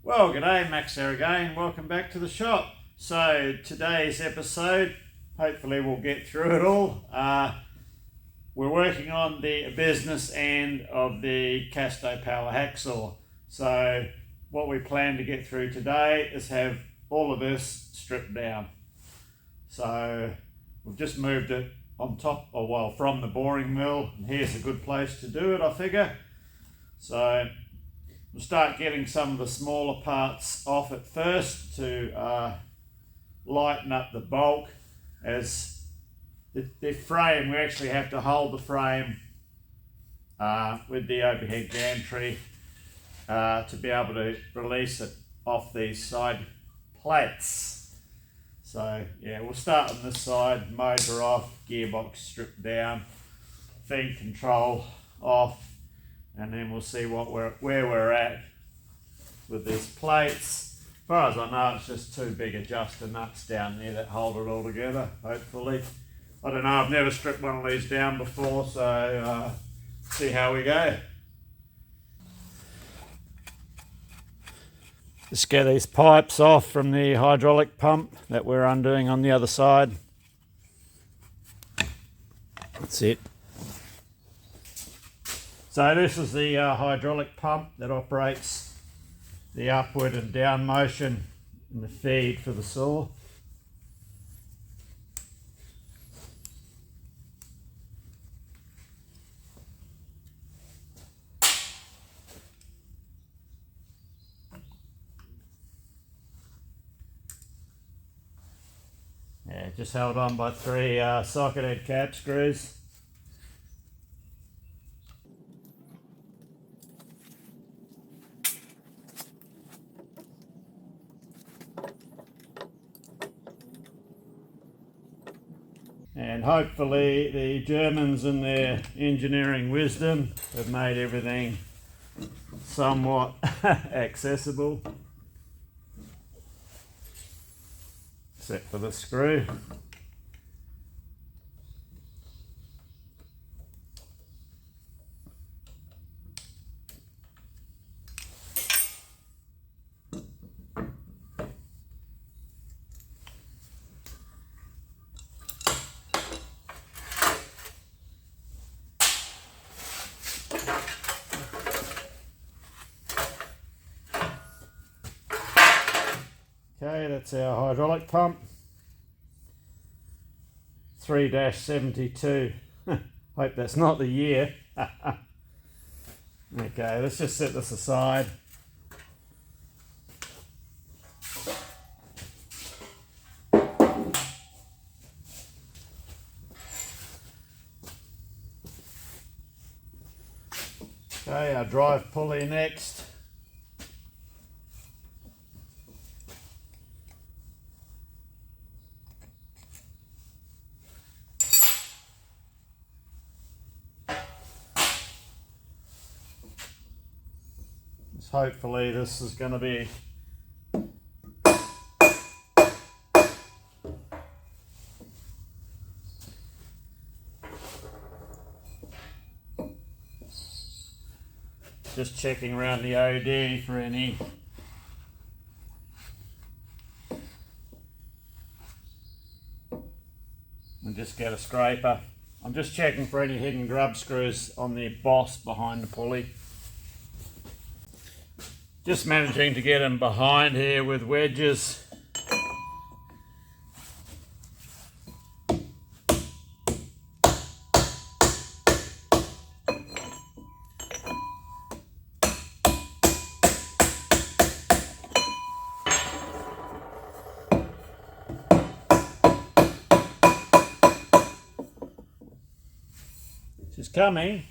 Well, g'day, Max here again. Welcome back to the shop. So today's episode, hopefully we'll get through it all. We're working on the business end of the KASTO power hacksaw. So what we plan to get through today is have all of this stripped down. So we've just moved it on top, from the boring mill. And here's a good place to do it, I figure. So we'll start getting some of the smaller parts off at first to lighten up the bulk. As the frame, we actually have to hold the frame with the overhead gantry to be able to release it off these side plates. So yeah, we'll start on this side, motor off, gearbox stripped down, feed control off, and then we'll see where we're at with these plates. As far as I know, it's just two big adjuster nuts down there that hold it all together, hopefully. I don't know, I've never stripped one of these down before, so see how we go. Just get these pipes off from the hydraulic pump that we're undoing on the other side. That's it. So this is the hydraulic pump that operates the upward and down motion in the feed for the saw. Yeah, just held on by three socket head cap screws. And hopefully the Germans in their engineering wisdom have made everything somewhat accessible. Except for the screw. Okay, that's our hydraulic pump. 3-72. Hope that's not the year. Okay, let's just set this aside. Okay, our drive pulley next. Hopefully this is going to be just checking around the OD for any and just get a scraper. I'm just checking for any hidden grub screws on the boss behind the pulley. Just managing to get them behind here with wedges. She's coming.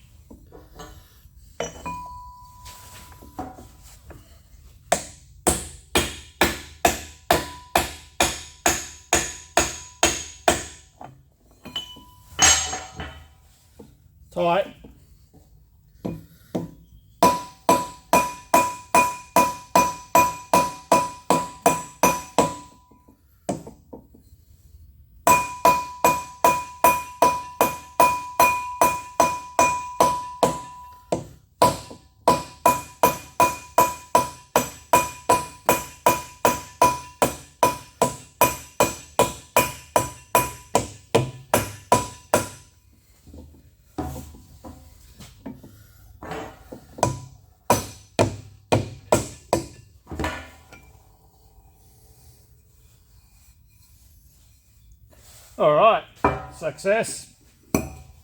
Tight. All right, success. Put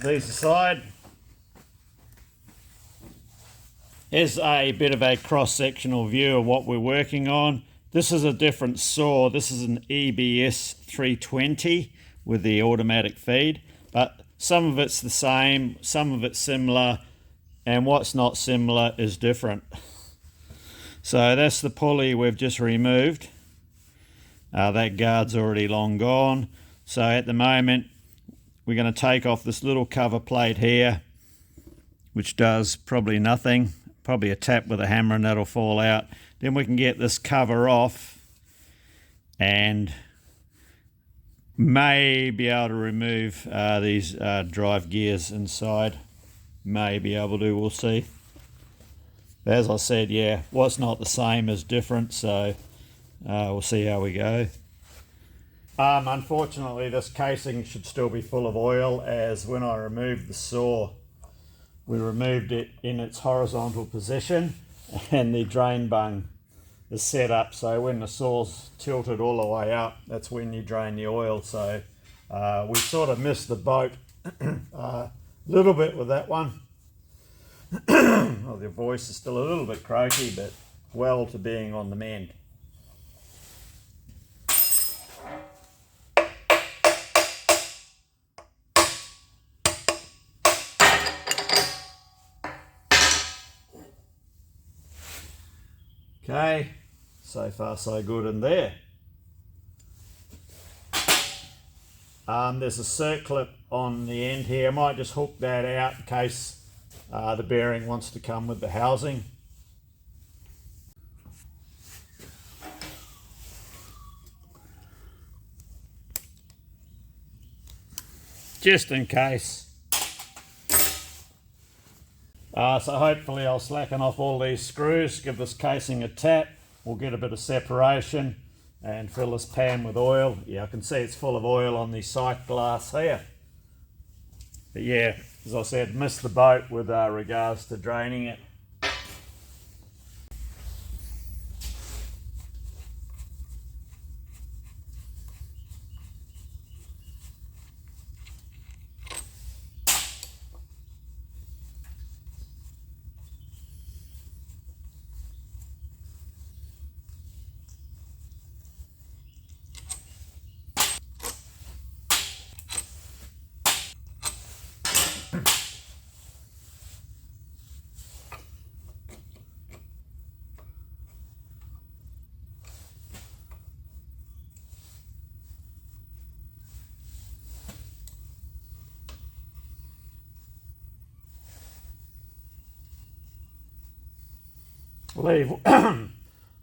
these aside. Here's a bit of a cross-sectional view of what we're working on. This is a different saw. This is an EBS 320 with the automatic feed, but some of it's the same, some of it's similar, and what's not similar is different. So that's the pulley we've just removed. That guard's already long gone. So at the moment, we're going to take off this little cover plate here, which does probably nothing. Probably a tap with a hammer and that'll fall out. Then we can get this cover off and may be able to remove these drive gears inside. May be able to, we'll see. But as I said, yeah, what's not the same is different, so we'll see how we go. Unfortunately, this casing should still be full of oil, as when I removed the saw, we removed it in its horizontal position and the drain bung is set up so when the saw's tilted all the way up, that's when you drain the oil. So we sort of missed the boat a little bit with that one. Well, the voice is still a little bit croaky, but well to being on the mend. Okay, so far so good in there. There's a circlip on the end here. I might just hook that out in case the bearing wants to come with the housing. Just in case. So hopefully I'll slacken off all these screws, give this casing a tap, we'll get a bit of separation and fill this pan with oil. Yeah, I can see it's full of oil on the sight glass here. But yeah, as I said, missed the boat with regards to draining it.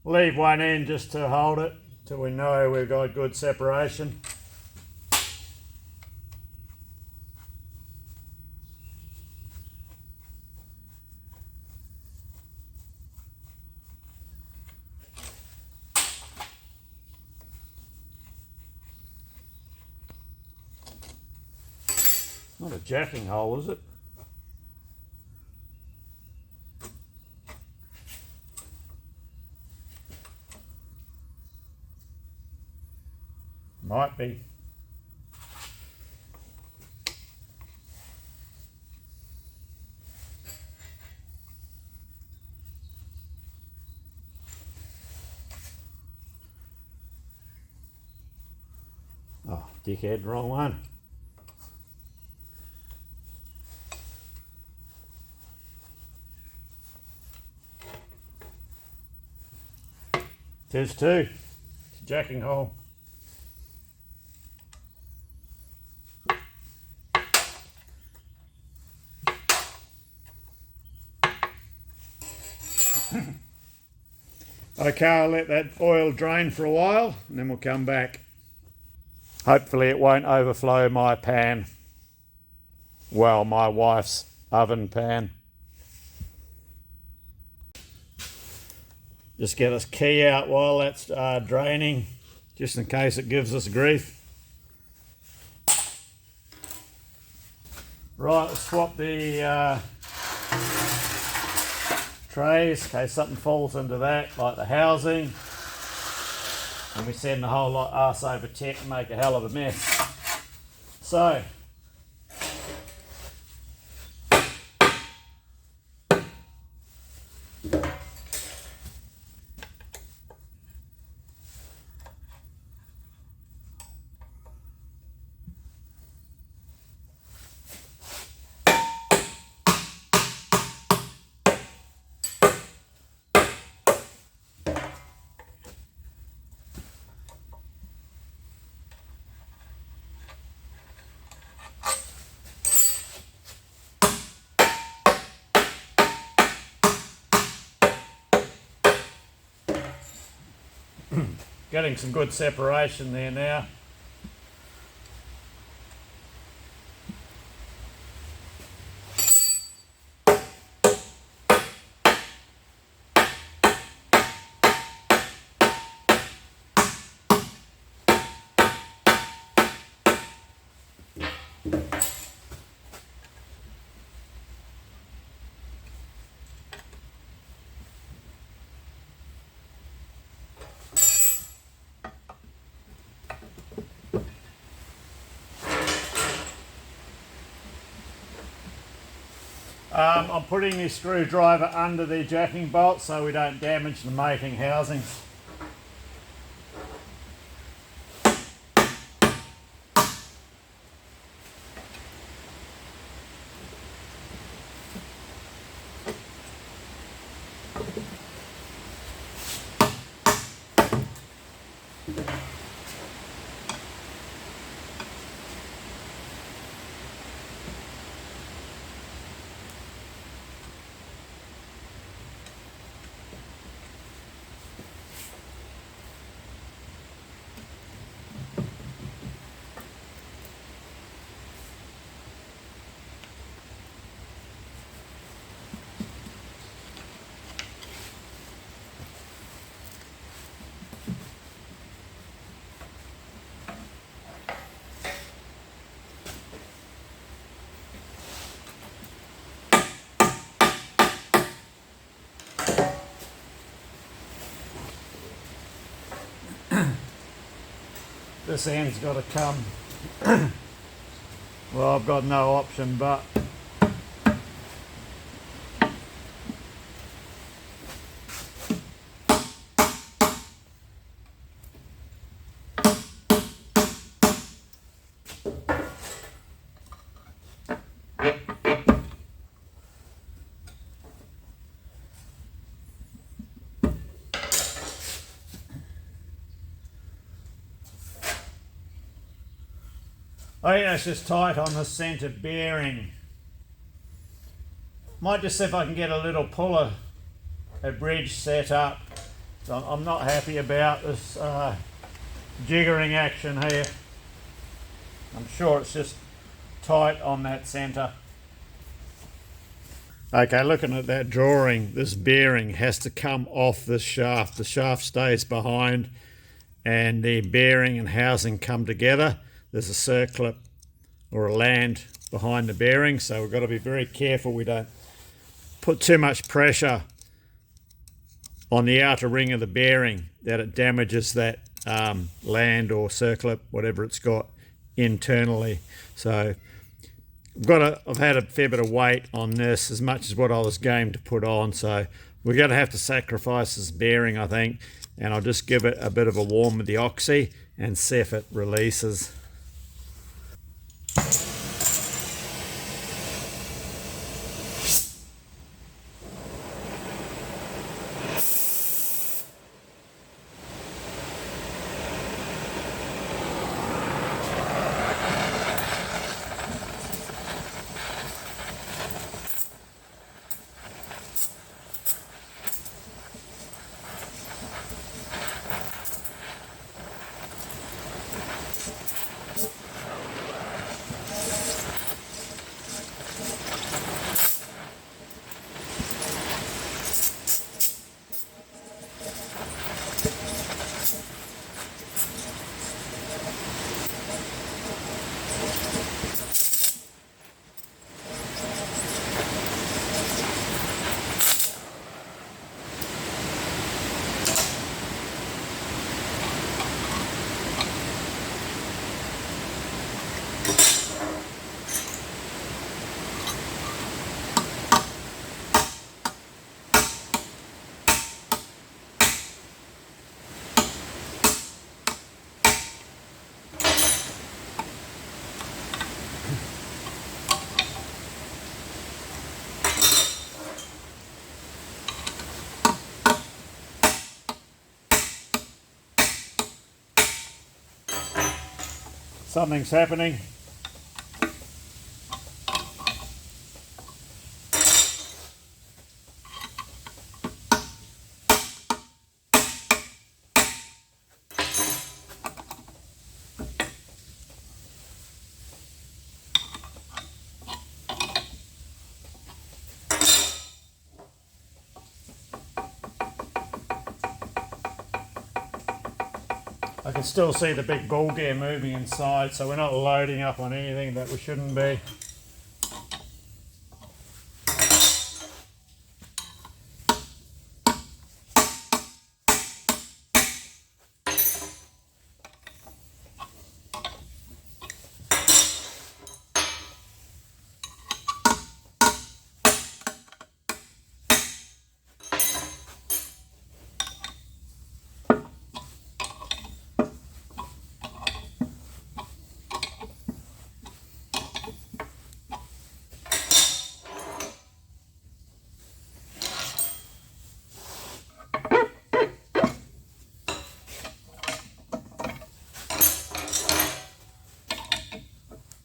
Leave one end just to hold it till we know we've got good separation. Not a jacking hole, is it? Might be. Oh, dickhead, wrong one. Tis too. It's a jacking hole. Okay, I'll let that oil drain for a while and then we'll come back. Hopefully it won't overflow my pan. Well, my wife's oven pan. Just get this key out while that's draining, just in case it gives us grief. Right, let's swap the trays in case something falls into that, like the housing. And we send the whole lot arse over tech and make a hell of a mess. So, getting some good separation there now. I'm putting this screwdriver under the jacking bolt so we don't damage the mating housings. This end's got to come. Well, I've got no option but. I think that's just tight on the centre bearing. Might just see if I can get a little puller, a bridge set up. So I'm not happy about this jiggering action here. I'm sure it's just tight on that centre. Okay, looking at that drawing, this bearing has to come off this shaft. The shaft stays behind and the bearing and housing come together. There's a circlip or a land behind the bearing, so we've got to be very careful we don't put too much pressure on the outer ring of the bearing that it damages that land or circlip, whatever it's got internally. So I've had a fair bit of weight on this, as much as what I was game to put on, so we're going to have to sacrifice this bearing, I think, and I'll just give it a bit of a warm with the oxy and see if it releases. something's happening. I can still see the big ball gear moving inside, so we're not loading up on anything that we shouldn't be.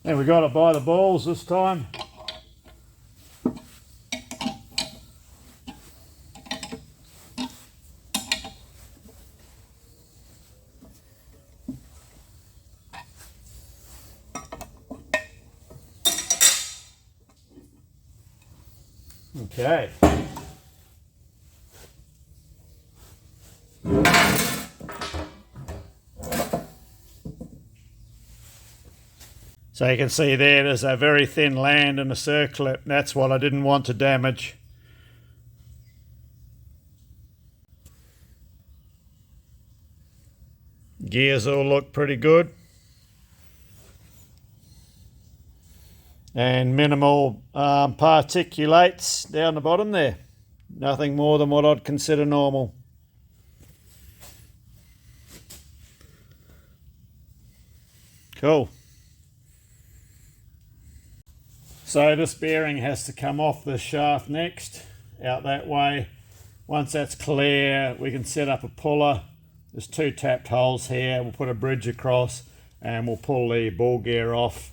And we got it by the balls this time. Okay. So you can see there's a very thin land and a circlip. That's what I didn't want to damage. Gears all look pretty good. And minimal particulates down the bottom there. Nothing more than what I'd consider normal. Cool. So this bearing has to come off the shaft next, out that way. Once that's clear, we can set up a puller. There's 2 tapped holes here. We'll put a bridge across and we'll pull the ball gear off.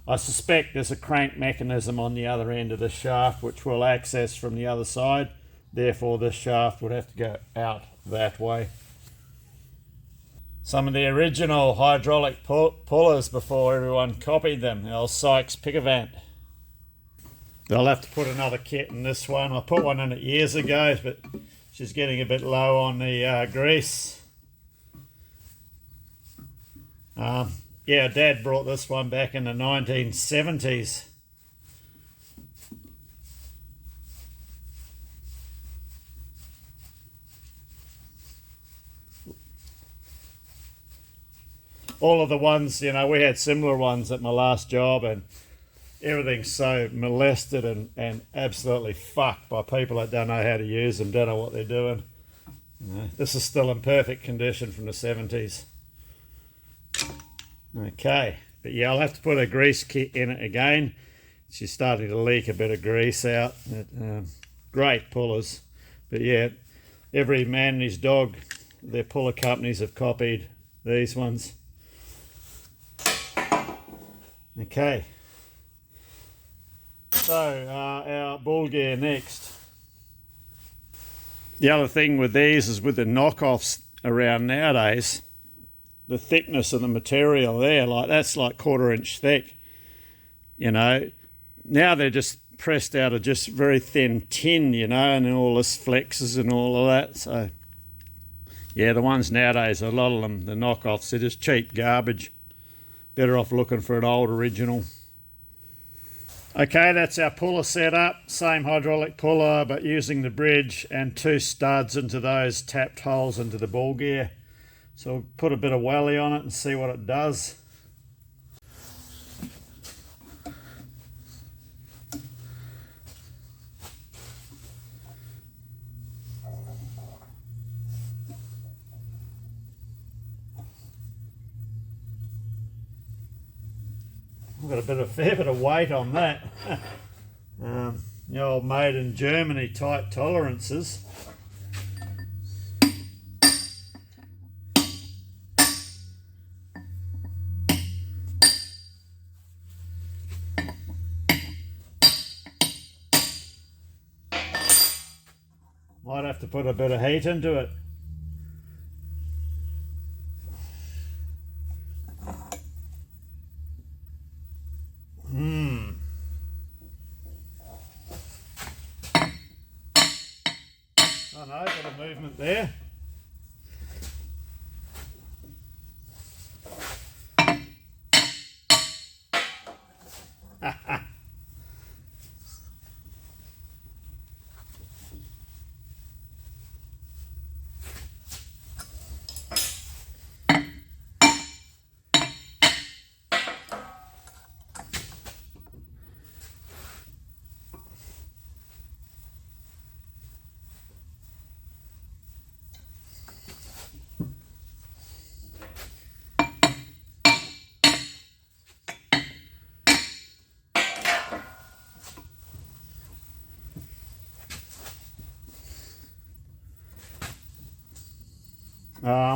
I suspect there's a crank mechanism on the other end of the shaft which we'll access from the other side. Therefore this shaft would have to go out that way. Some of the original hydraulic pullers before everyone copied them. The old Sykes Pickavant. I'll have to put another kit in this one. I put one in it years ago, but she's getting a bit low on the grease. Yeah, Dad brought this one back in the 1970s. All of the ones, you know, we had similar ones at my last job, and everything's so molested and absolutely fucked by people that don't know how to use them, don't know what they're doing. You know, this is still in perfect condition from the 70s. Okay, but yeah, I'll have to put a grease kit in it again. She's starting to leak a bit of grease out. Great pullers. But yeah, every man and his dog, their puller companies have copied these ones. Okay. So our ball gear next. The other thing with these is with the knockoffs around nowadays, the thickness of the material there, like that's like 1/4 inch thick. You know, now they're just pressed out of just very thin tin, you know, and all this flexes and all of that. So yeah, the ones nowadays, a lot of them, the knockoffs, they're just cheap garbage. Better off looking for an old original. Okay, that's our puller set up. Same hydraulic puller, but using the bridge and 2 studs into those tapped holes into the ball gear. So we'll put a bit of welly on it and see what it does. I've got a fair bit of weight on that. The old made in Germany type tolerances. Might have to put a bit of heat into it. I know, bit of movement there.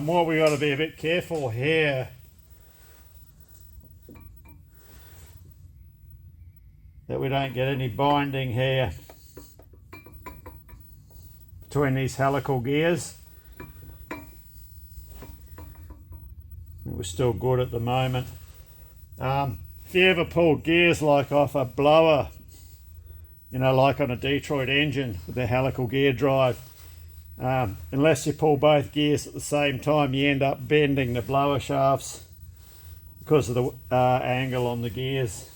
What we got to be a bit careful here that we don't get any binding here between these helical gears. We're still good at the moment. If you ever pull gears like off a blower, you know, like on a Detroit engine with the helical gear drive, unless you pull both gears at the same time, you end up bending the blower shafts because of the angle on the gears.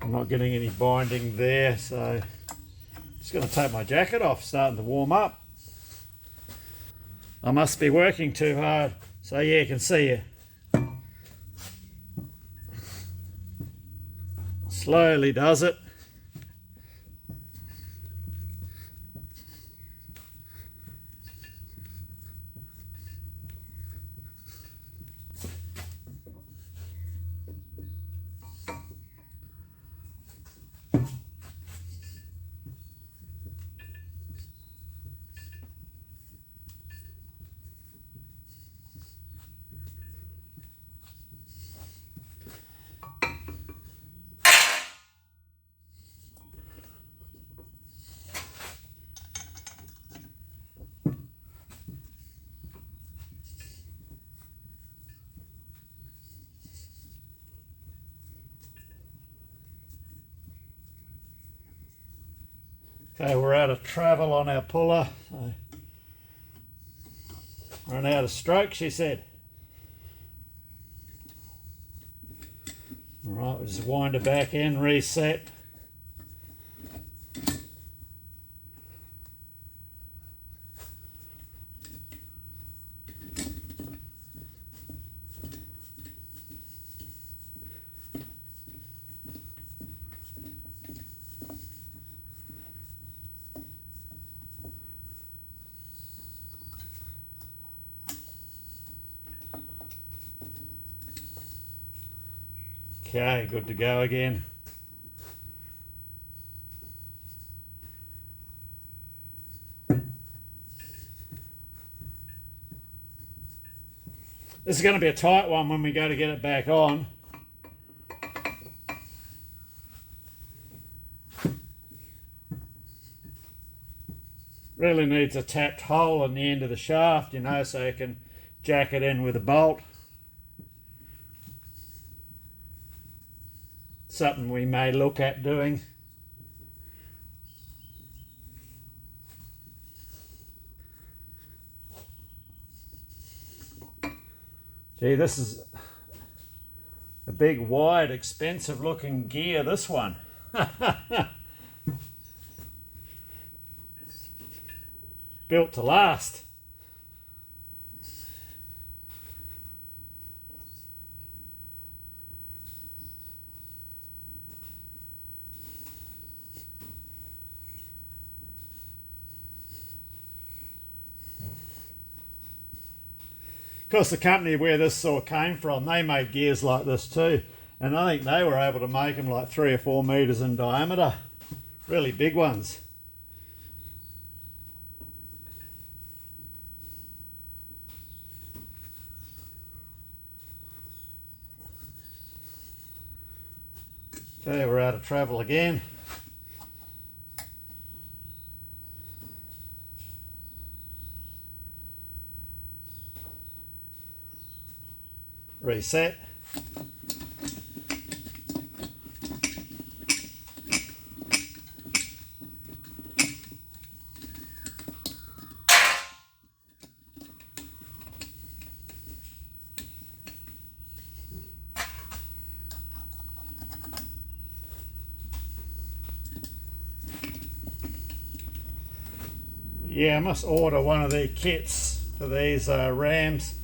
I'm not getting any binding there, so I'm just going to take my jacket off, starting to warm up. I must be working too hard, so yeah, you can see you. Slowly does it. Okay, we're out of travel on our puller. So run out of stroke, she said. All right, we'll just wind it back in, reset. Okay, good to go again. This is going to be a tight one when we go to get it back on. Really needs a tapped hole in the end of the shaft, you know, so you can jack it in with a bolt. Something we may look at doing. Gee, this is a big, wide, expensive looking gear, this one. Built to last. Of course, the company where this saw came from, they made gears like this too, and I think they were able to make them like 3 or 4 meters in diameter, really big ones. Okay, we're out of travel again. reset. Yeah, I must order one of the kits for these rams.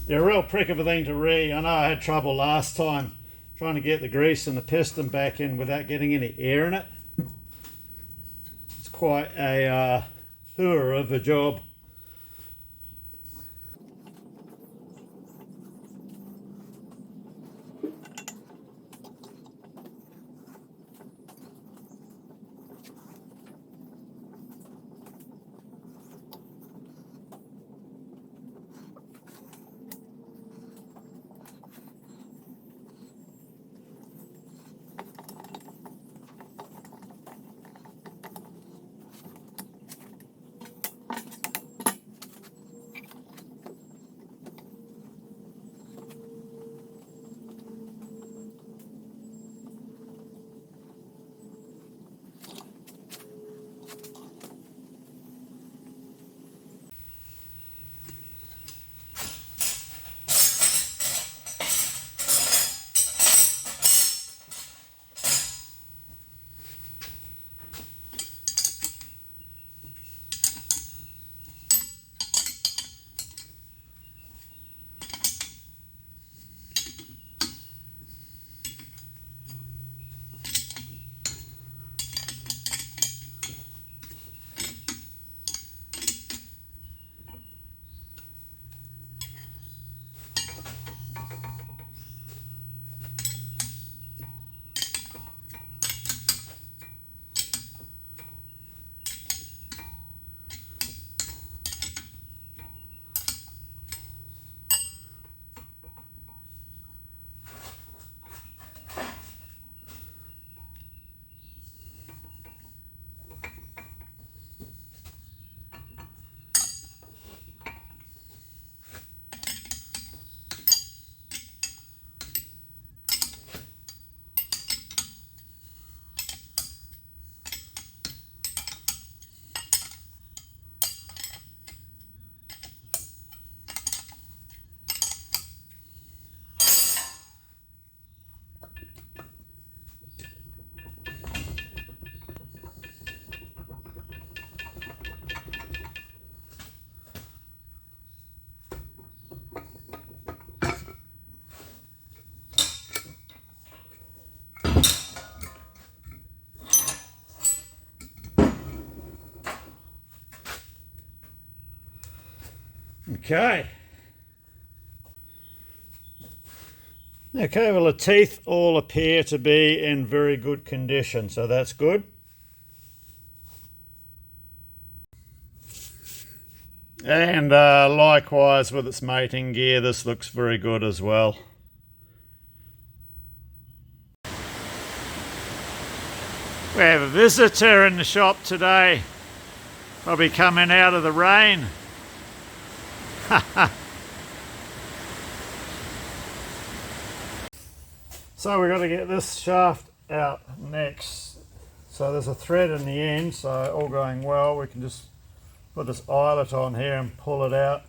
They're a real prick of a thing to re. I know I had trouble last time trying to get the grease and the piston back in without getting any air in it. It's quite a hooer of a job. Okay. Okay, well the teeth all appear to be in very good condition, so that's good. And likewise with its mating gear, this looks very good as well. We have a visitor in the shop today, probably coming out of the rain. So we've got to get this shaft out next. So there's a thread in the end, so all going well, we can just put this eyelet on here and pull it out.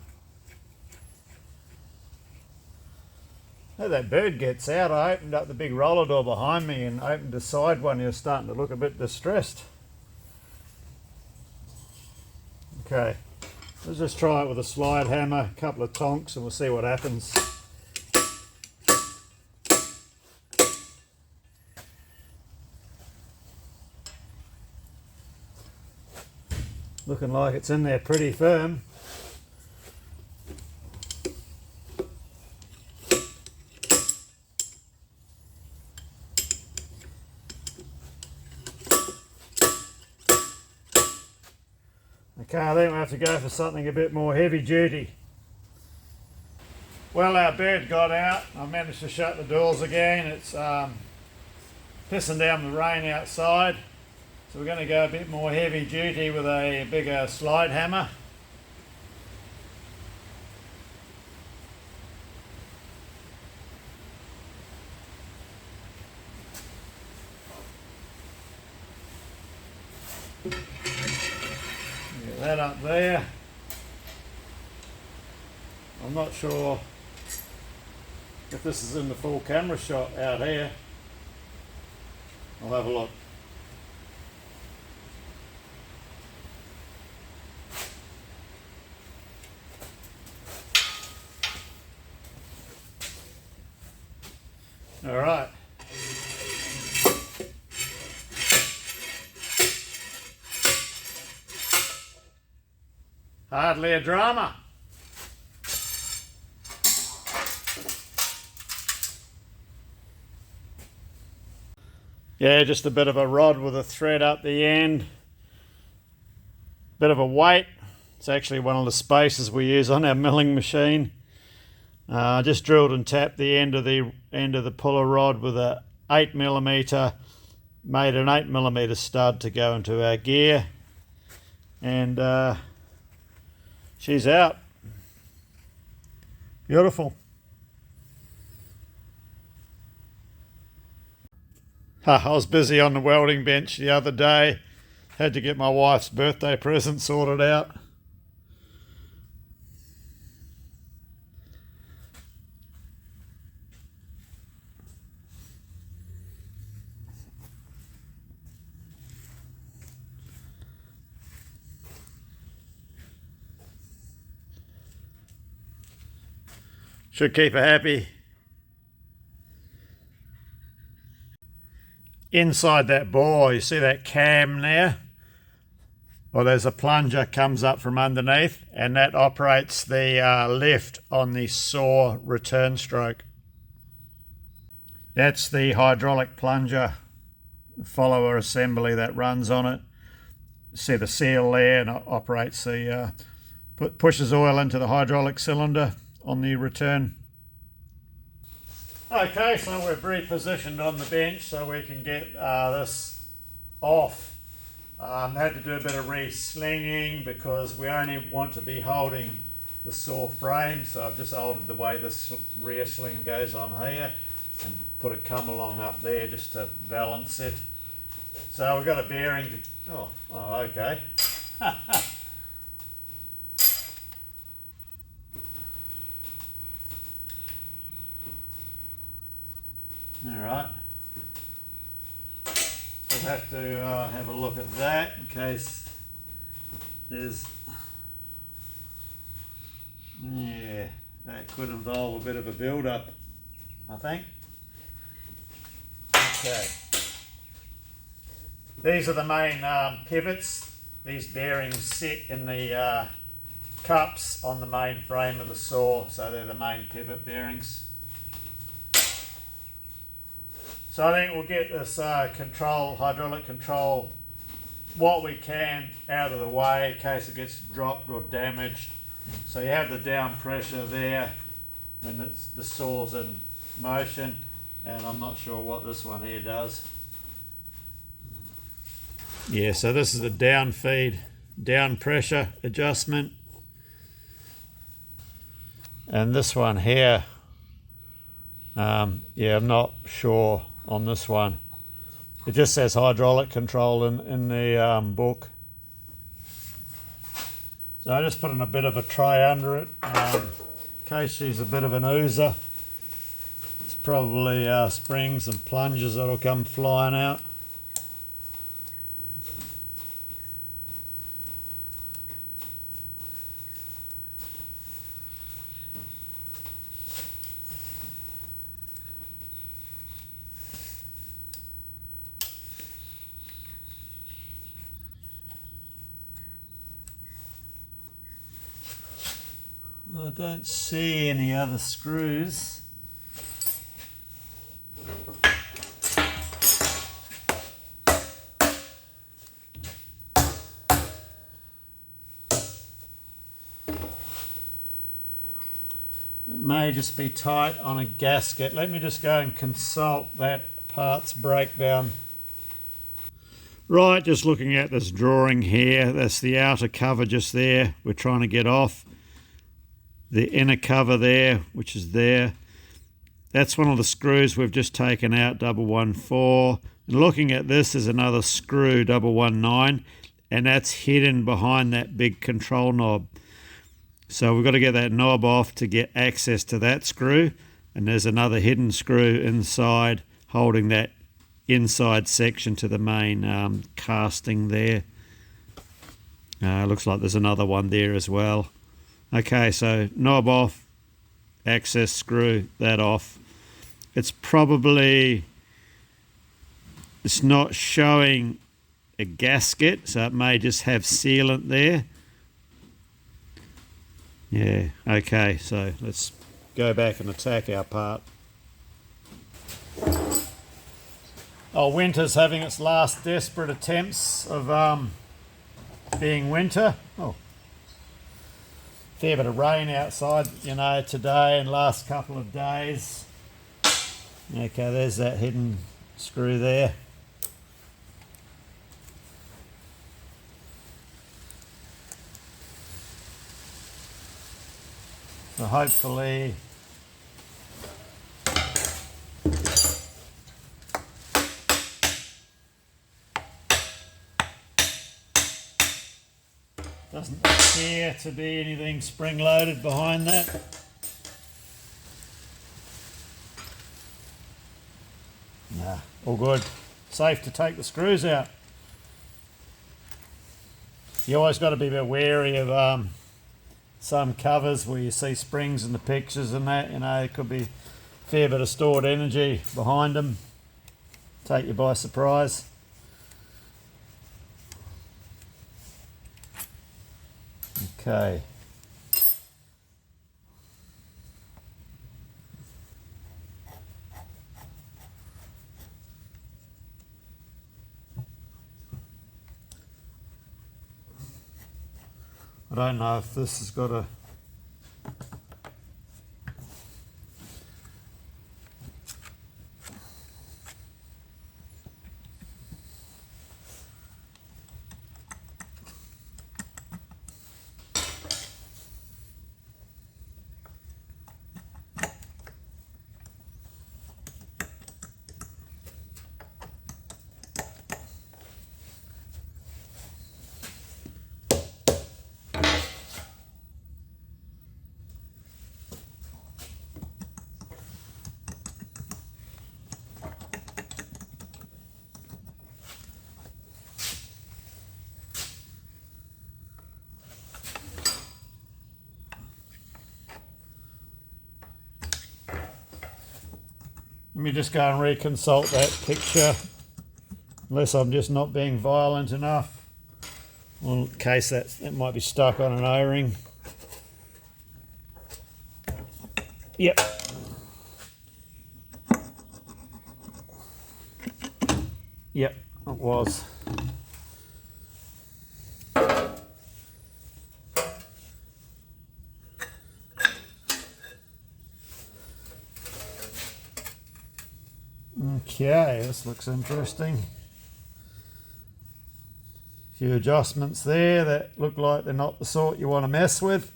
Now that bird gets out, I opened up the big roller door behind me and opened the side one. He was starting to look a bit distressed. Okay, let's just try it with a slide hammer, a couple of tonks, and we'll see what happens. Looking like it's in there pretty firm. Okay, I think we'll have to go for something a bit more heavy duty. Well, our bird got out. I managed to shut the doors again. It's pissing down the rain outside. So we're going to go a bit more heavy duty with a bigger slide hammer. Get that up there. I'm not sure if this is in the full camera shot out here. I'll have a look. All right. Hardly a drama. Yeah, just a bit of a rod with a thread up the end. Bit of a weight. It's actually one of the spacers we use on our milling machine. Just drilled and tapped the end of the puller rod with a 8mm. Made an 8mm stud to go into our gear, and she's out. Beautiful. I was busy on the welding bench the other day. Had to get my wife's birthday present sorted out. Should keep her happy. Inside that bore, you see that cam there? Well, there's a plunger comes up from underneath, and that operates the lift on the saw return stroke. That's the hydraulic plunger follower assembly that runs on it. See the seal there, and it operates the pushes oil into the hydraulic cylinder on the return. Okay, so we're repositioned on the bench so we can get this off. Had to do a bit of re-slinging because we only want to be holding the saw frame, so I've just altered the way this rear sling goes on here and put a come along up there just to balance it. So we've got a bearing to, oh okay. Alright, we'll have to have a look at that in case there's, yeah, that could involve a bit of a build-up, I think. Okay, these are the main pivots. These bearings sit in the cups on the main frame of the saw, so they're the main pivot bearings. So I think we'll get this hydraulic control, what we can out of the way in case it gets dropped or damaged. So you have the down pressure there when the saw's in motion, and I'm not sure what this one here does. Yeah, so this is a down feed, down pressure adjustment. And this one here, yeah, I'm not sure on this one. It just says hydraulic control in the book. So I just put in a bit of a tray under it in case she's a bit of an oozer. It's probably springs and plungers that'll come flying out. I don't see any other screws. It may just be tight on a gasket. Let me just go and consult that parts breakdown. Right, just looking at this drawing here, that's the outer cover just there. We're trying to get off. The inner cover there, which is there, that's one of the screws we've just taken out, 114. And looking at this is another screw, 119. and that's hidden behind that big control knob. So we've got to get that knob off to get access to that screw, and there's another hidden screw inside holding that inside section to the main casting there. Looks like there's another one there as well. Okay, so knob off, access screw, that off. It's not showing a gasket, so it may just have sealant there. Yeah, okay, so let's go back and attack our part. Oh, winter's having its last desperate attempts of being winter. Oh, fair bit of rain outside, you know, today and last couple of days. Okay, there's that hidden screw there. So hopefully doesn't appear to be anything spring loaded behind that. Nah, all good. Safe to take the screws out. You always got to be a bit wary of some covers where you see springs in the pictures and that, you know, it could be a fair bit of stored energy behind them. Take you by surprise. Okay. I don't know if this has got a Let me just go and reconsult that picture, unless I'm just not being violent enough. Well, in case that might be stuck on an O-ring. Yep. Yep, it was. Okay, this looks interesting. A few adjustments there that look like they're not the sort you want to mess with.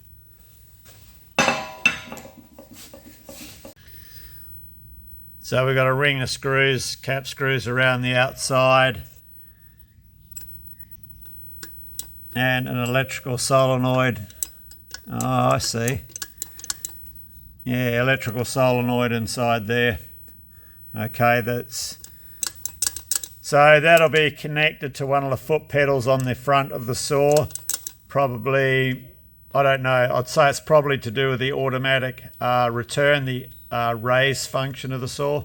So we've got a ring of screws, cap screws around the outside, and an electrical solenoid. Oh, I see. Yeah, electrical solenoid inside there. Okay, so that'll be connected to one of the foot pedals on the front of the saw. Probably, I don't know, I'd say it's probably to do with the automatic return, the raise function of the saw.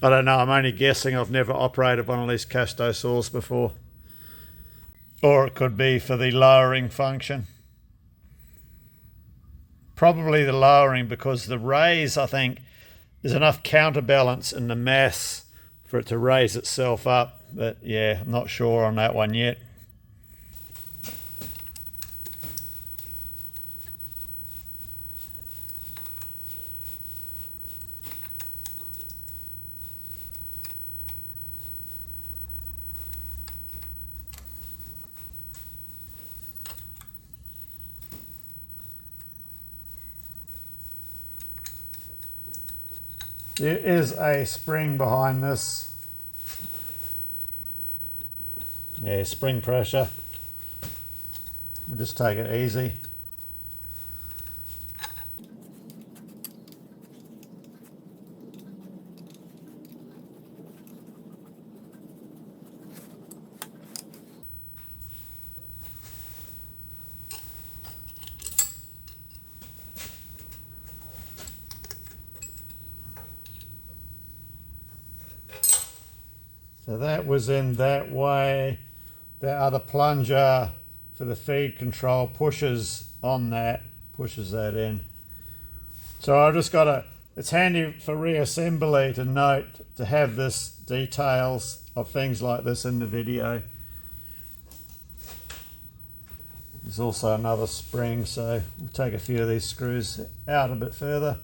I don't know, I'm only guessing. I've never operated one of these KASTO saws before. Or it could be for the lowering function. Probably the lowering, because the raise, I think, there's enough counterbalance in the mass for it to raise itself up. But yeah, I'm not sure on that one yet. There is a spring behind this. Yeah, spring pressure. We'll just take it easy. So that was in that way. That other plunger for the feed control pushes on that, pushes that in. So I've just got to, it's handy for reassembly to note, to have this details of things like this in the video. There's also another spring, so we'll take a few of these screws out a bit further.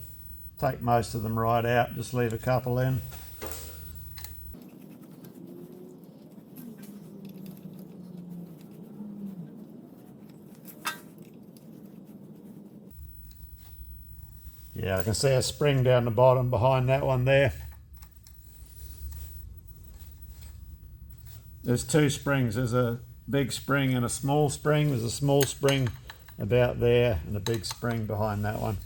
Take most of them right out, just leave a couple in. Yeah, I can see a spring down the bottom behind that one there. There's two springs. There's a big spring and a small spring. There's a small spring about there and a big spring behind that one.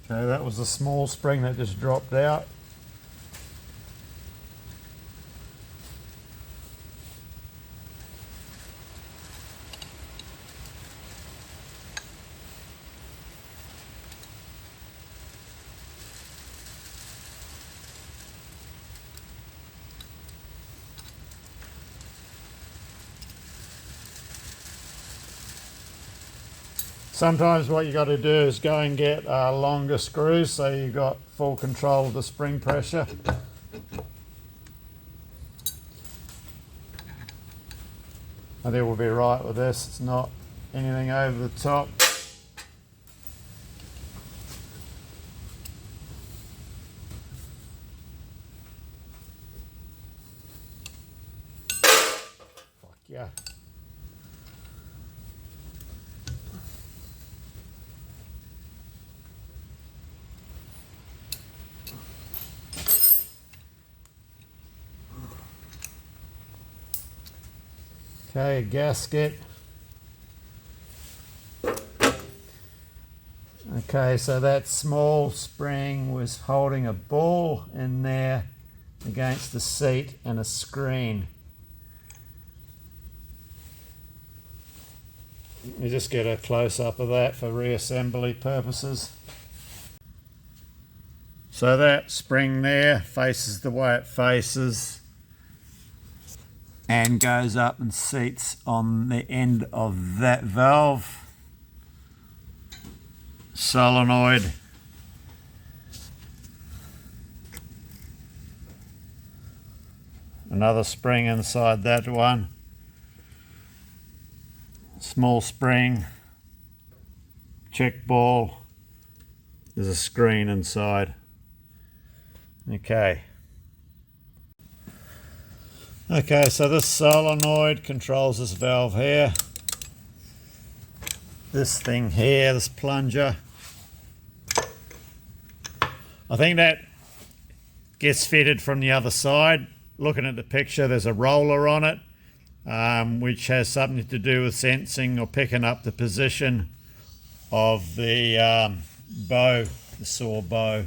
Okay, that was the small spring that just dropped out. Sometimes what you got to do is go and get longer screws so you've got full control of the spring pressure. I think we'll be right with this. It's not anything over the top. Fuck yeah. Okay, a gasket. Okay, so that small spring was holding a ball in there against the seat and a screen. You just get a close-up of that for reassembly purposes. So that spring there faces the way it faces and goes up and seats on the end of that valve. Solenoid. Another spring inside that one. Small spring. Check ball. There's a screen inside. Okay. Okay, so this solenoid controls this valve here. This thing here, this plunger. I think that gets fitted from the other side. Looking at the picture, there's a roller on it, which has something to do with sensing or picking up the position of the bow, the saw bow.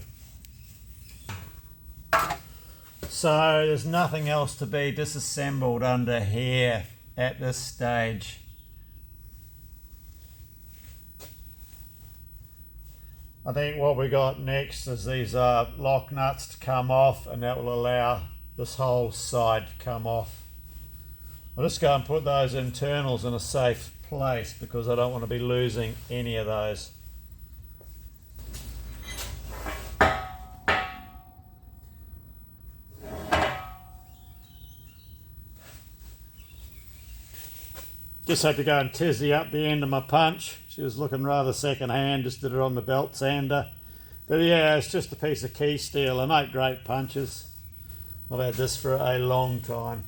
So there's nothing else to be disassembled under here at this stage. I think what we got next is these lock nuts to come off, and that will allow this whole side to come off. I'll just go and put those internals in a safe place because I don't want to be losing any of those. Just had to go and tizzy up the end of my punch. She was looking rather second hand, just did it on the belt sander. But yeah, it's just a piece of key steel. They make great punches. I've had this for a long time.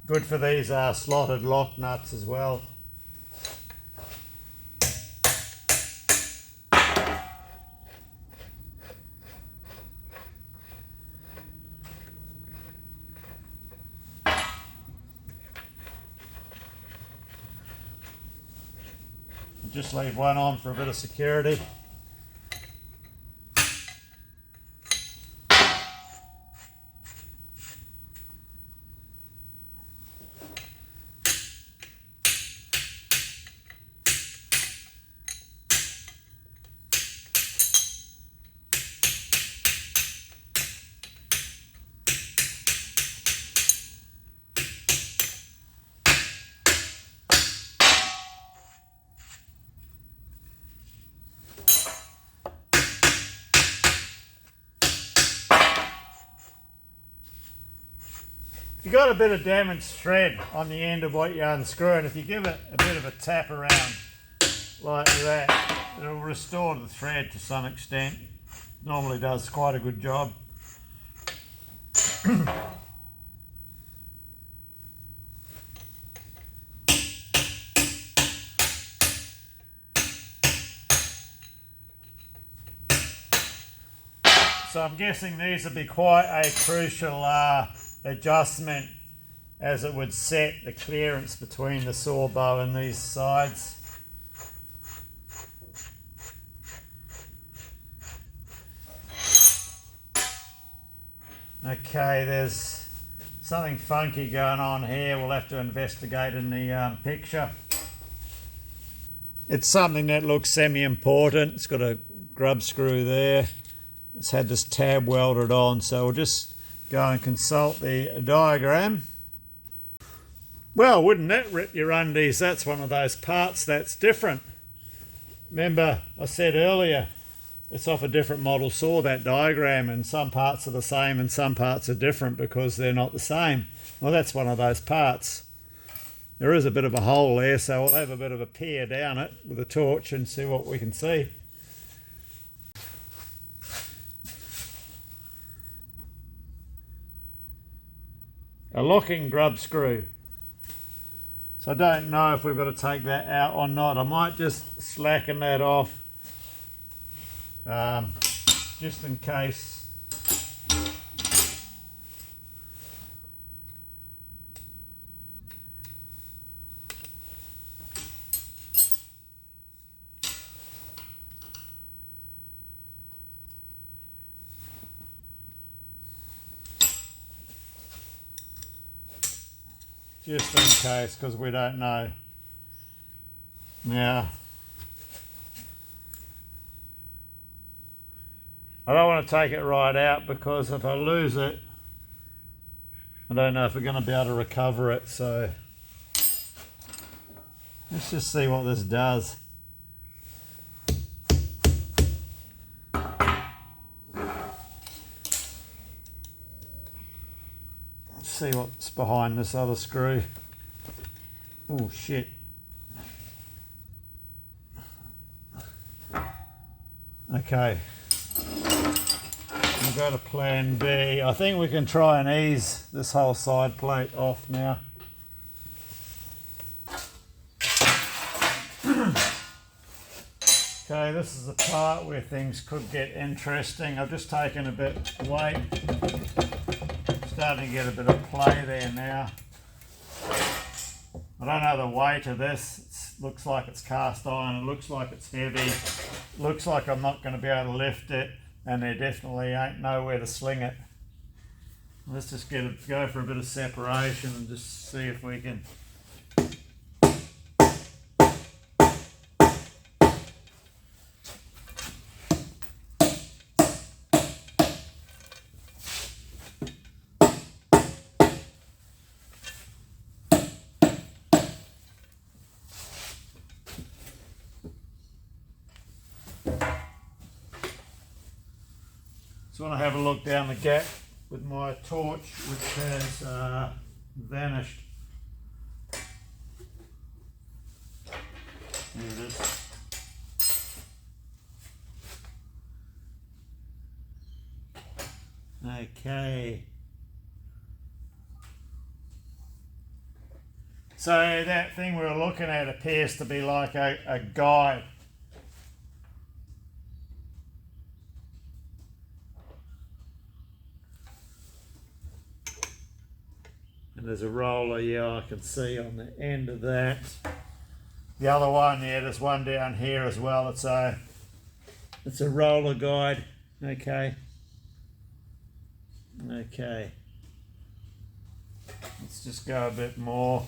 Good for these slotted lock nuts as well. Just leave one on for a bit of security. If you've got a bit of damaged thread on the end of what you're unscrewing, if you give it a bit of a tap around like that, it'll restore the thread to some extent. Normally does quite a good job. So I'm guessing these would be quite a crucial adjustment, as it would set the clearance between the saw bow and these sides. Okay, there's something funky going on here. We'll have to investigate in the picture. It's something that looks semi-important. It's got a grub screw there. It's had this tab welded on, so we'll just go and consult the diagram. Well, wouldn't that rip your undies? That's one of those parts that's different. Remember, I said earlier, it's off a different model saw, that diagram, and some parts are the same and some parts are different because they're not the same. Well, that's one of those parts. There is a bit of a hole there, so we'll have a bit of a peer down it with a torch and see what we can see. A locking grub screw. So I don't know if we've got to take that out or not. I might just slacken that off just in case. Just in case, because we don't know. Now, I don't want to take it right out, because if I lose it, I don't know if we're going to be able to recover it. So let's just see what this does. See what's behind this other screw. Oh shit. Okay. We'll go to plan B. I think we can try and ease this whole side plate off now. Okay, this is the part where things could get interesting. I've just taken a bit of weight. Starting to get a bit of play there now. I don't know the weight of this. It looks like it's cast iron. It looks like it's heavy. It looks like I'm not going to be able to lift it, and there definitely ain't nowhere to sling it. Let's just go for a bit of separation and just see if we can. So when I have a look down the gap with my torch, which has vanished. There it is. Okay. So that thing we were looking at appears to be like a guide. And there's a roller, yeah, I can see on the end of that. The other one, yeah, there's one down here as well. It's a roller guide. Okay. Okay. Let's just go a bit more.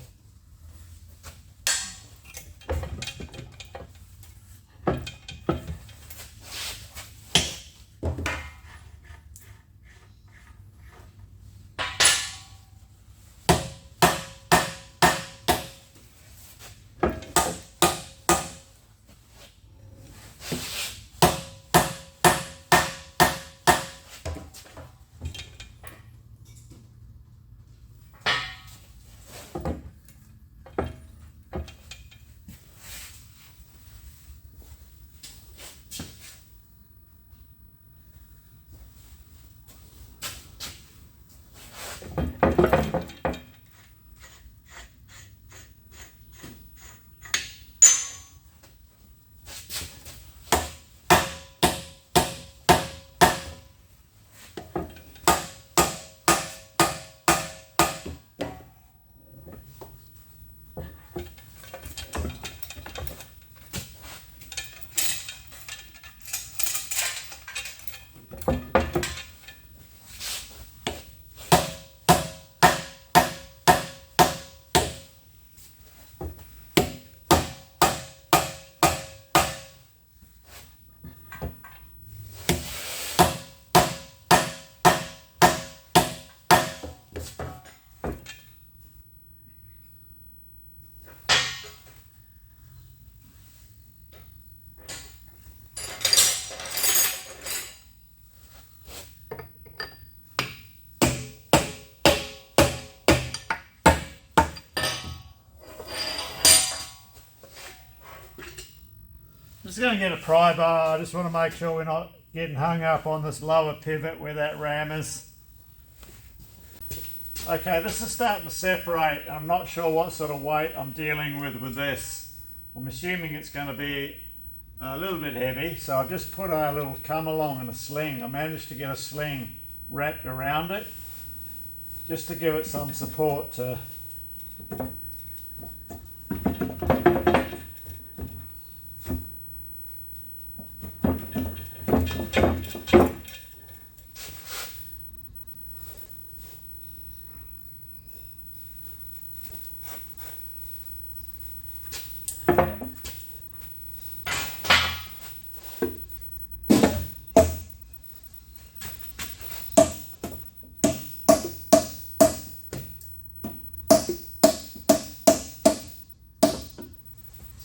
Just going to get a pry bar. I just want to make sure we're not getting hung up on this lower pivot where that ram is. Okay, this is starting to separate. I'm not sure what sort of weight I'm dealing with this. I'm assuming it's going to be a little bit heavy, so I've just put a little come along in a sling. I managed to get a sling wrapped around it just to give it some support to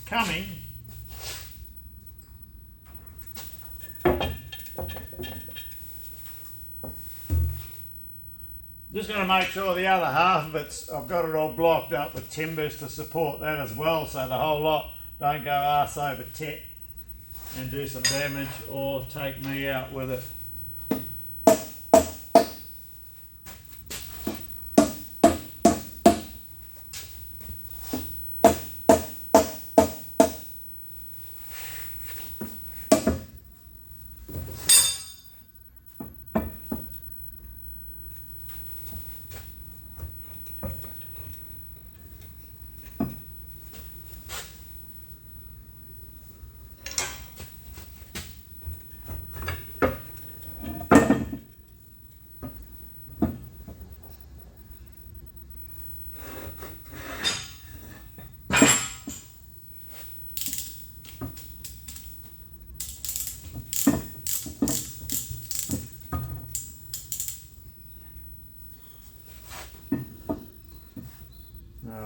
coming. Just going to make sure the other half of it's, I've got it all blocked up with timbers to support that as well, so the whole lot don't go arse over tit and do some damage or take me out with it.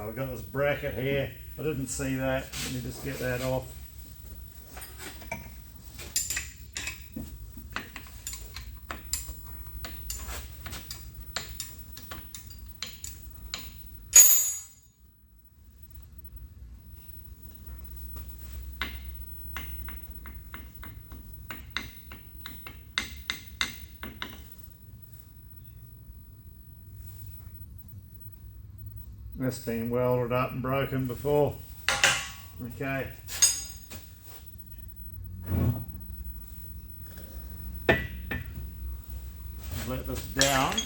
We've got this bracket here. I didn't see that. Let me just get that off. That's been welded up and broken before. Okay. Let this down.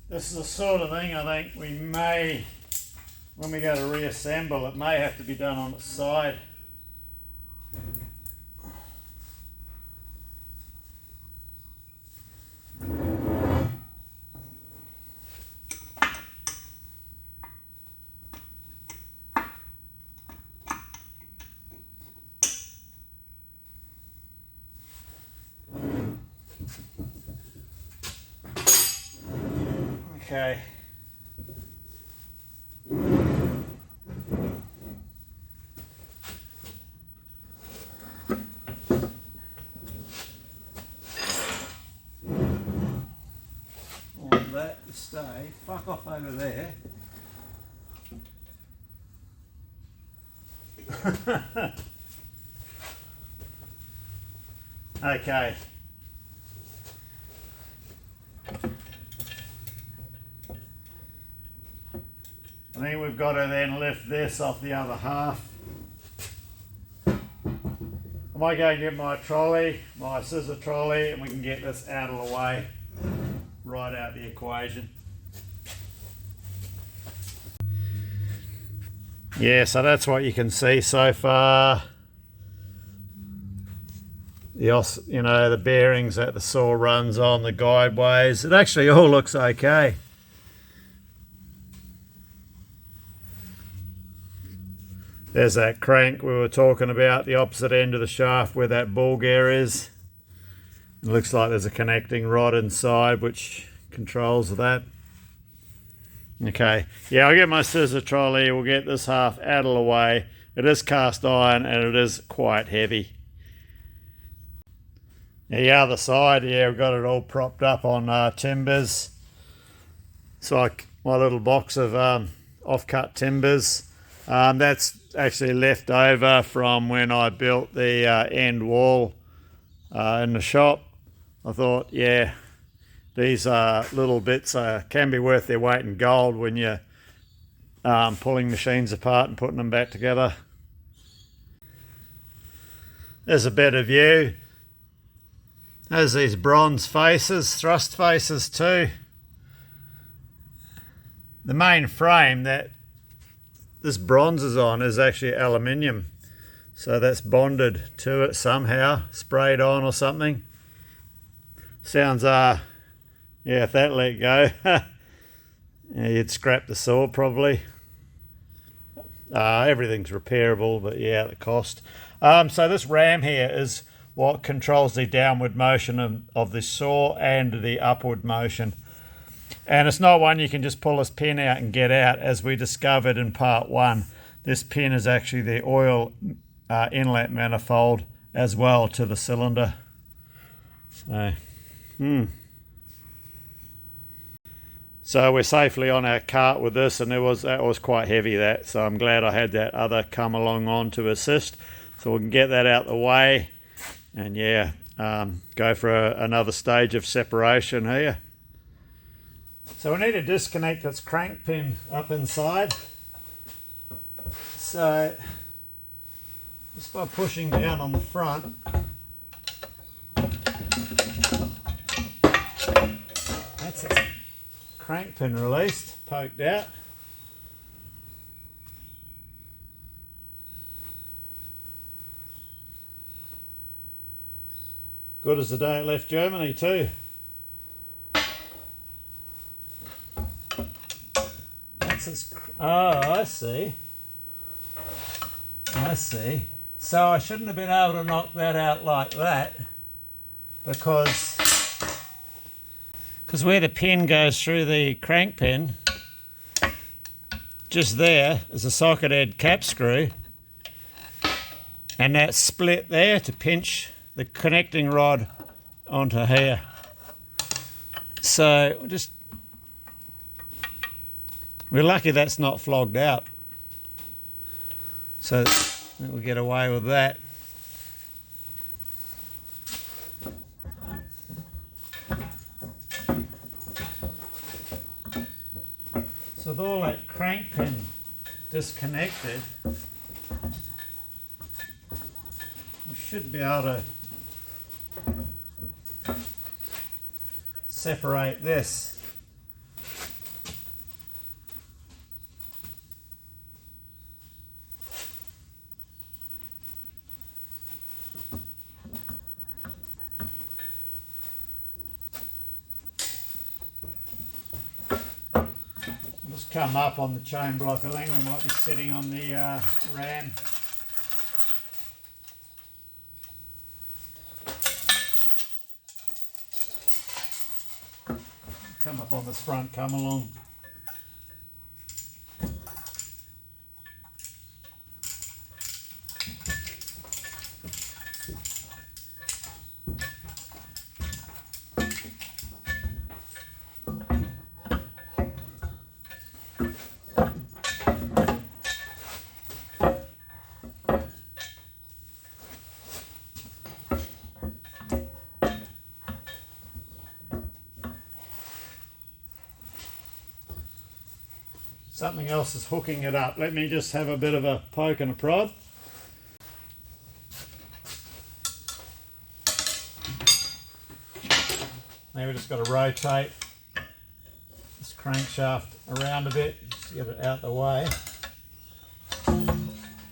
This is the sort of thing I think we may, when we go to reassemble, it may have to be done on its side. Okay. Want that to stay. Fuck off over there. Okay. I think we've got to then lift this off the other half. I might go and get my trolley, my scissor trolley, and we can get this out of the way, right out the equation. Yeah, so that's what you can see so far. The bearings that the saw runs on, the guideways, it actually all looks okay. There's that crank we were talking about, the opposite end of the shaft where that ball gear is. It looks like there's a connecting rod inside which controls that. Okay, yeah, I'll get my scissor trolley, we'll get this half out of the way. It is cast iron and it is quite heavy. Now, the other side, yeah, we've got it all propped up on timbers. It's like my little box of off-cut timbers. That's actually left over from when I built the end wall in the shop. I thought, yeah, these little bits can be worth their weight in gold when you're pulling machines apart and putting them back together. There's a better view. There's these bronze faces, thrust faces too. The main frame that this bronze is on is actually aluminium, so that's bonded to it somehow, sprayed on or something. Sounds yeah, if that let go yeah, you'd scrap the saw probably. Everything's repairable, but yeah, the cost. So this ram here is what controls the downward motion of the saw and the upward motion. And it's not one you can just pull this pin out and get out, as we discovered in part 1. This pin is actually the oil inlet manifold as well to the cylinder. So we're safely on our cart with this, and that was quite heavy, that. So I'm glad I had that other come along on to assist. So we can get that out the way and yeah, go for another stage of separation here. So we need to disconnect this crank pin up inside. So just by pushing down on the front, that's it. Crank pin released, poked out. Good as the day it left Germany too. Oh, I see. I see. So I shouldn't have been able to knock that out like that, because where the pin goes through the crank pin, just there is a socket head cap screw, and that split there to pinch the connecting rod onto here. So we're lucky that's not flogged out, so we'll get away with that. So with all that crank pin disconnected, we should be able to separate this. Just come up on the chain block. I think we might be sitting on the ram. Come up on this front, come along. Something else is hooking it up. Let me just have a bit of a poke and a prod. Now we've just got to rotate this crankshaft around a bit, just to get it out the way.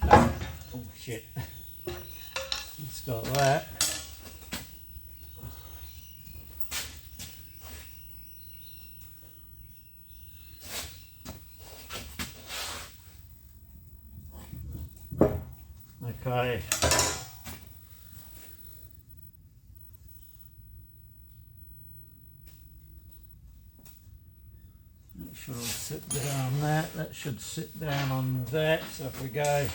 Oh shit. It's got that. Okay. Make sure it'll sit down on that. That should sit down on that. So if we go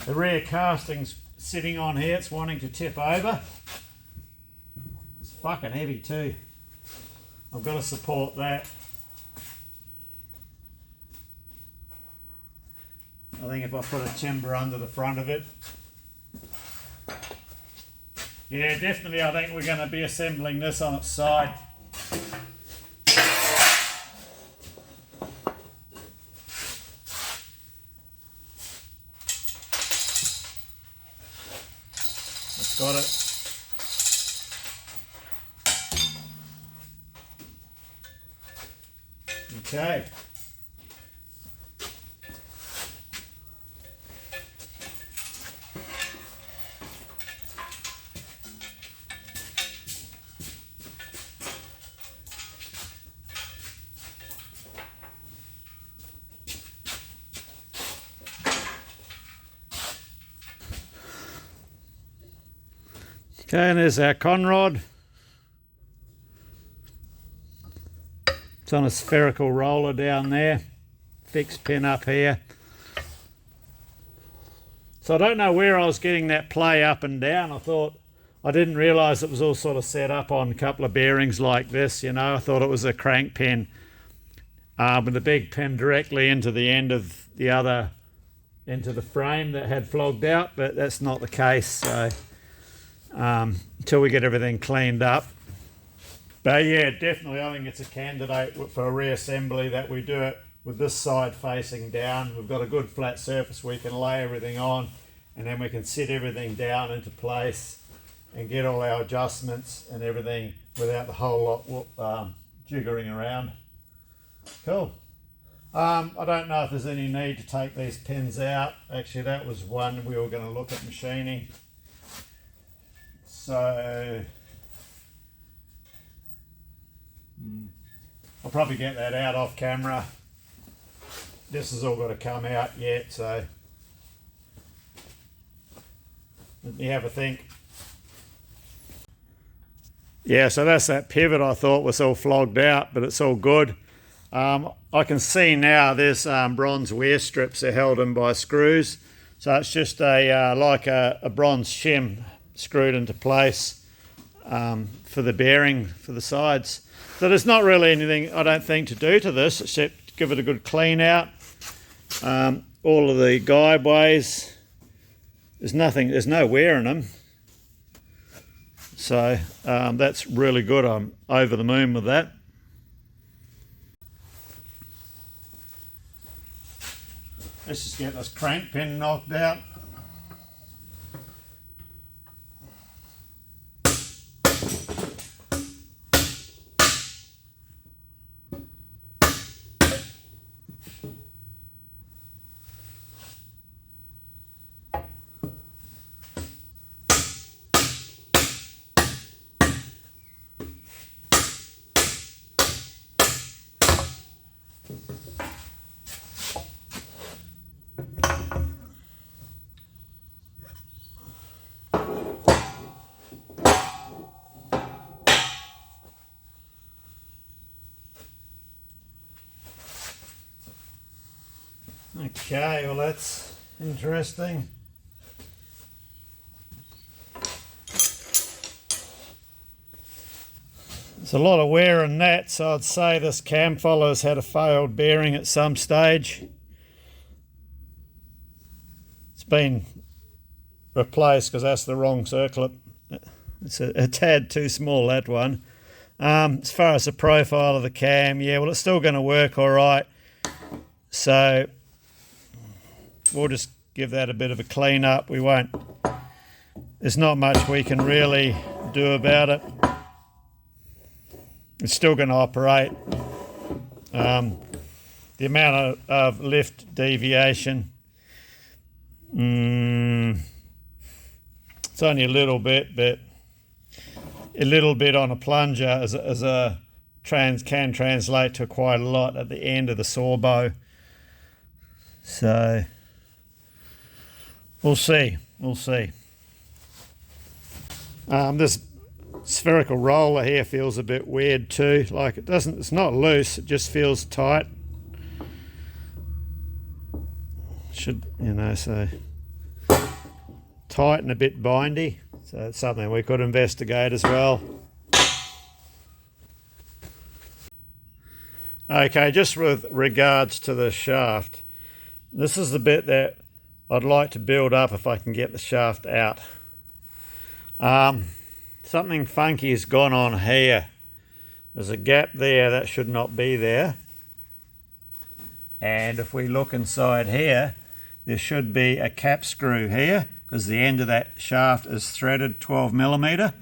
the rear casting's sitting on here, it's wanting to tip over. It's fucking heavy too. I've got to support that. I think if I put a timber under the front of it. Yeah, definitely I think we're going to be assembling this on its side. Got it. Okay. Okay, and there's our conrod. It's on a spherical roller down there. Fixed pin up here. So I don't know where I was getting that play up and down. I didn't realise it was all sort of set up on a couple of bearings like this, you know. I thought it was a crank pin with a big pin directly into the end of the other, into the frame that had flogged out, but that's not the case. So until we get everything cleaned up. But yeah, definitely I think it's a candidate for a reassembly that we do it with this side facing down. We've got a good flat surface we can lay everything on, and then we can sit everything down into place and get all our adjustments and everything without the whole lot jiggering around. Cool. I don't know if there's any need to take these pins out. Actually, that was one we were going to look at machining. So I'll probably get that out off camera. This has all got to come out yet, so let me have a think. Yeah, so that's that pivot I thought was all flogged out, but it's all good. I can see now there's bronze wear strips are held in by screws, so it's just like a bronze shim screwed into place for the bearing for the sides. So there's not really anything, I don't think, to do to this except give it a good clean out. All of the guideways, there's no wear in them, so that's really good. I'm over the moon with that. Let's just get this crank pin knocked out. Okay, well that's interesting. There's a lot of wear in that, so I'd say this cam follower's had a failed bearing at some stage. It's been replaced because that's the wrong circlip. It's a tad too small, that one. As far as the profile of the cam, yeah, well it's still going to work all right. So we'll just give that a bit of a clean up. There's not much we can really do about it. It's still going to operate. The amount of lift deviation, it's only a little bit, but a little bit on a plunger can translate to quite a lot at the end of the saw bow. So we'll see. This spherical roller here feels a bit weird too. Like it's not loose, it just feels tight. So tight and a bit bindy. So it's something we could investigate as well. Okay, just with regards to the shaft, this is the bit that I'd like to build up if I can get the shaft out. Something funky has gone on here. There's a gap there that should not be there. And if we look inside here, there should be a cap screw here because the end of that shaft is threaded 12mm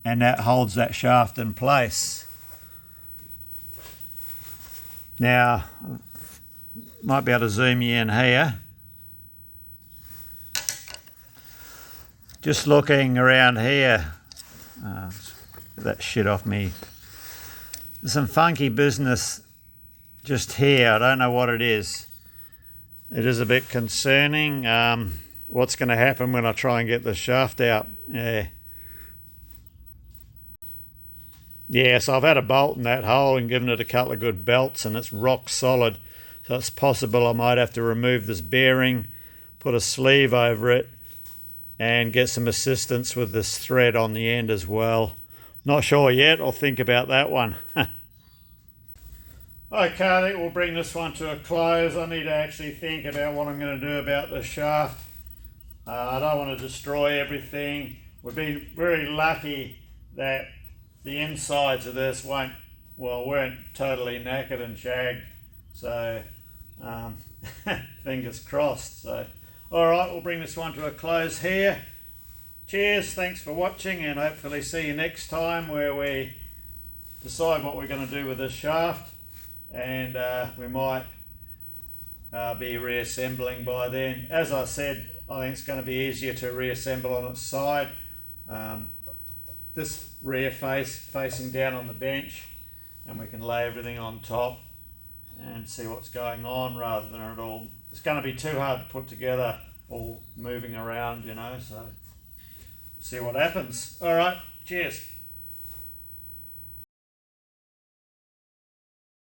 and that holds that shaft in place. Now, might be able to zoom you in here. Just looking around here, get that shit off me. There's some funky business just here. I don't know what it is. It is a bit concerning. What's going to happen when I try and get the shaft out? Yeah, so I've had a bolt in that hole and given it a couple of good belts and it's rock solid. So it's possible I might have to remove this bearing, put a sleeve over it, and get some assistance with this thread on the end as well. Not sure yet, I'll think about that one. Okay, I think we'll bring this one to a close. I need to actually think about what I'm going to do about the shaft. I don't want to destroy everything. We've been very lucky that the insides of this weren't totally knackered and shagged. So, fingers crossed. So, alright, we'll bring this one to a close here. Cheers, thanks for watching, and hopefully see you next time where we decide what we're going to do with this shaft, and we might be reassembling by then. As I said, I think it's going to be easier to reassemble on its side. This rear face facing down on the bench, and we can lay everything on top and see what's going on rather than it all. It's going to be too hard to put together all moving around, you know, so see what happens. All right, cheers.